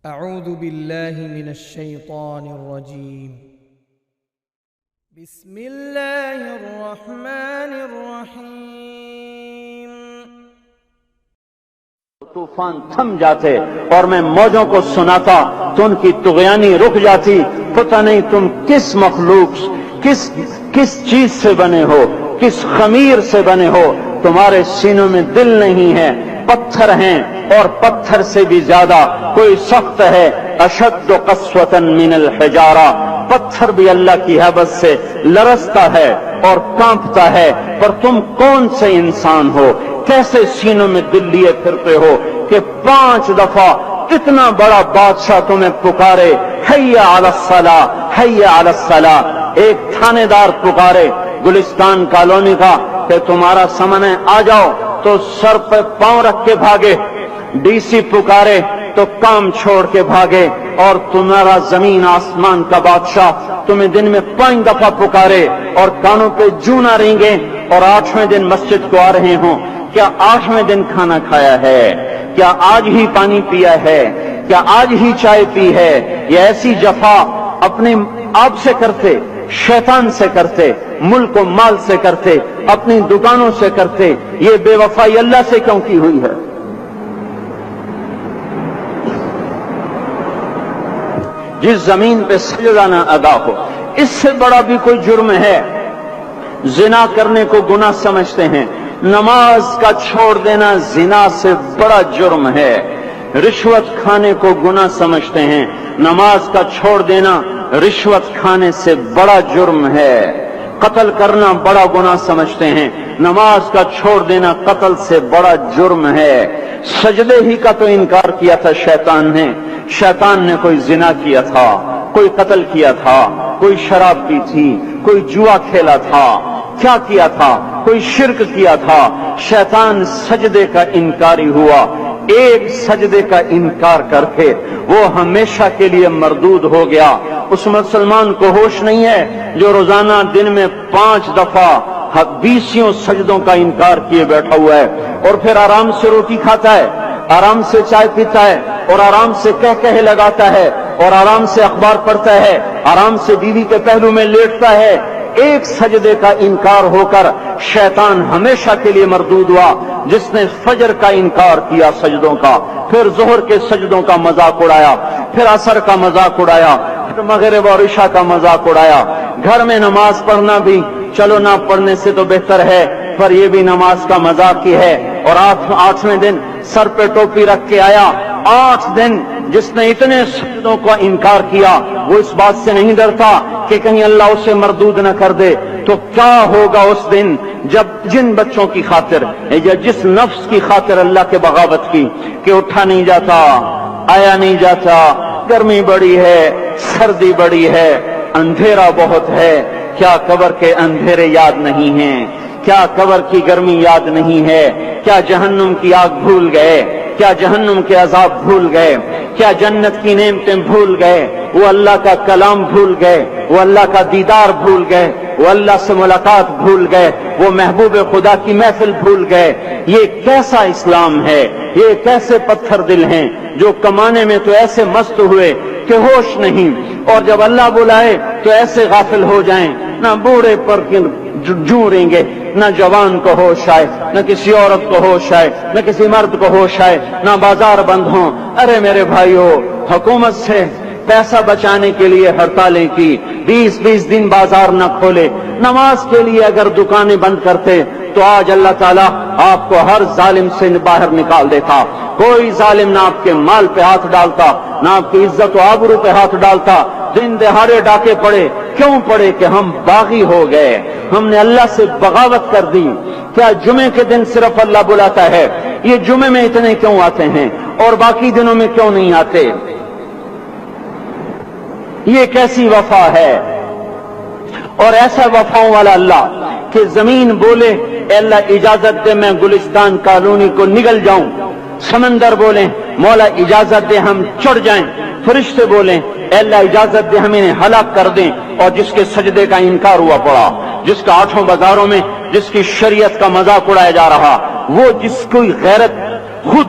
اعوذ باللہ من الشیطان الرجیم بسم اللہ الرحمن الرحیم۔ طوفان تھم جاتے اور میں موجوں کو سناتا تو ان کی طغیانی رک جاتی۔ پتہ نہیں تم کس مخلوق کس چیز سے بنے ہو، کس خمیر سے بنے ہو، تمہارے سینوں میں دل نہیں ہے، پتھر ہیں اور پتھر سے بھی زیادہ کوئی سخت ہے۔ اشد قسوۃ من الحجارہ، پتھر بھی اللہ کی ہیبت سے لرزتا ہے اور کانپتا ہے، پر تم کون سے انسان ہو، کیسے سینوں میں دل لیے پھرتے ہو کہ 5 دفعہ اتنا بڑا بادشاہ تمہیں پکارے، حی علی الصلاۃ حی علی الصلاۃ۔ ایک تھانے دار پکارے گلستان کالونی کا کہ تمہارا سمن ہے آ جاؤ، تو سر پہ پاؤں رکھ کے بھاگے۔ ڈی سی پکارے تو کام چھوڑ کے بھاگے، اور تمہارا زمین آسمان کا بادشاہ تمہیں دن میں 5 دفعہ پکارے اور کانوں پہ جوں نہ رینگے، اور 8ویں دن مسجد کو آ رہے ہوں۔ کیا 8ویں دن کھانا کھایا ہے؟ کیا آج ہی پانی پیا ہے؟ کیا آج ہی چائے پی ہے؟ یہ ایسی جفا اپنے آپ سے کرتے، شیطان سے کرتے، ملک و مال سے کرتے، اپنی دکانوں سے کرتے، یہ بے وفائی اللہ سے کیوں کی ہوئی ہے؟ جس زمین پہ سجدہ نہ ادا ہو، اس سے بڑا بھی کوئی جرم ہے؟ زنا کرنے کو گناہ سمجھتے ہیں، نماز کا چھوڑ دینا زنا سے بڑا جرم ہے۔ رشوت کھانے کو گناہ سمجھتے ہیں، نماز کا چھوڑ دینا رشوت کھانے سے بڑا جرم ہے۔ قتل کرنا بڑا گناہ سمجھتے ہیں، نماز کا چھوڑ دینا قتل سے بڑا جرم ہے۔ سجدے ہی کا تو انکار کیا تھا شیطان نے۔ شیطان نے کوئی زنا کیا تھا، کوئی قتل کیا تھا، کوئی شراب پی تھی، کوئی جوا کھیلا تھا، کیا کیا تھا؟ کوئی شرک کیا تھا۔ شیطان سجدے کا انکاری ہوا، ایک سجدے کا انکار کر کے وہ ہمیشہ کے لیے مردود ہو گیا۔ اس مسلمان کو ہوش نہیں ہے جو روزانہ دن میں 5 دفعہ 20 سجدوں کا انکار کیے بیٹھا ہوا ہے، اور پھر آرام سے روٹی کھاتا ہے، آرام سے چائے پیتا ہے، اور آرام سے کہے لگاتا ہے، اور آرام سے اخبار پڑھتا ہے، آرام سے بیوی کے پہلو میں لیٹتا ہے۔ ایک سجدے کا انکار ہو کر شیطان ہمیشہ کے لیے مردود ہوا۔ جس نے فجر کا انکار کیا سجدوں کا، پھر ظہر کے سجدوں کا مذاق اڑایا، پھر عصر کا مذاق اڑایا، پھر مغرب اور عشاء کا مذاق اڑایا۔ گھر میں نماز پڑھنا بھی چلو نہ پڑھنے سے تو بہتر ہے، پر یہ بھی نماز کا مذاق ہی ہے۔ اور 8ویں دن سر پہ ٹوپی رکھ کے آیا۔ 8 دن جس نے اتنے سجدوں کا انکار کیا، وہ اس بات سے نہیں ڈرتا کہ کہیں اللہ اسے مردود نہ کر دے۔ تو کیا ہوگا اس دن جب جن بچوں کی خاطر یا جس نفس کی خاطر اللہ کے بغاوت کی کہ اٹھا نہیں جاتا، آیا نہیں جاتا، گرمی بڑی ہے، سردی بڑی ہے، اندھیرا بہت ہے، کیا قبر کے اندھیرے یاد نہیں ہیں؟ کیا قبر کی گرمی یاد نہیں ہے؟ کیا جہنم کی آگ بھول گئے؟ کیا جہنم کے عذاب بھول گئے؟ کیا جنت کی نعمتیں بھول گئے؟ وہ اللہ کا کلام بھول گئے، وہ اللہ کا دیدار بھول گئے، وہ اللہ سے ملاقات بھول گئے، وہ محبوب خدا کی محفل بھول گئے۔ یہ کیسا اسلام ہے؟ یہ کیسے پتھر دل ہیں جو کمانے میں تو ایسے مست ہوئے کہ ہوش نہیں، اور جب اللہ بلائے تو ایسے غافل ہو جائیں، نہ بوڑھے پر جوں رہیں گے، نہ جوان کو ہوش آئے، نہ کسی عورت کو ہوش آئے، نہ کسی مرد کو ہوش آئے، نہ بازار بند ہوں۔ ارے میرے بھائیو، حکومت سے پیسہ بچانے کے لیے ہڑتالیں کی، 20 دن بازار نہ کھولے، نماز کے لیے اگر دکانیں بند کرتے تو آج اللہ تعالیٰ آپ کو ہر ظالم سے باہر نکال دیتا۔ کوئی ظالم نہ آپ کے مال پہ ہاتھ ڈالتا، نہ آپ کی عزت و آبرو پہ ہاتھ ڈالتا۔ دن دہاڑے ڈاکے پڑے، کیوں پڑے؟ کہ ہم باغی ہو گئے، ہم نے اللہ سے بغاوت کر دی۔ کیا جمعے کے دن صرف اللہ بلاتا ہے؟ یہ جمعے میں اتنے کیوں آتے ہیں اور باقی دنوں میں کیوں نہیں آتے؟ یہ کیسی وفا ہے؟ اور ایسا وفاؤں والا اللہ کہ زمین بولے اے اللہ اجازت دے میں گلستان کالونی کو نگل جاؤں، سمندر بولیں مولا اجازت دے ہم چڑھ جائیں، فرشتے بولیں اے اللہ اجازت دے ہم انہیں ہلاک کر دیں۔ اور جس کے سجدے کا انکار ہوا پڑا، جس کا 8 بازاروں میں جس کی شریعت کا مذاق اڑایا جا رہا، وہ جس کوئی غیرت خود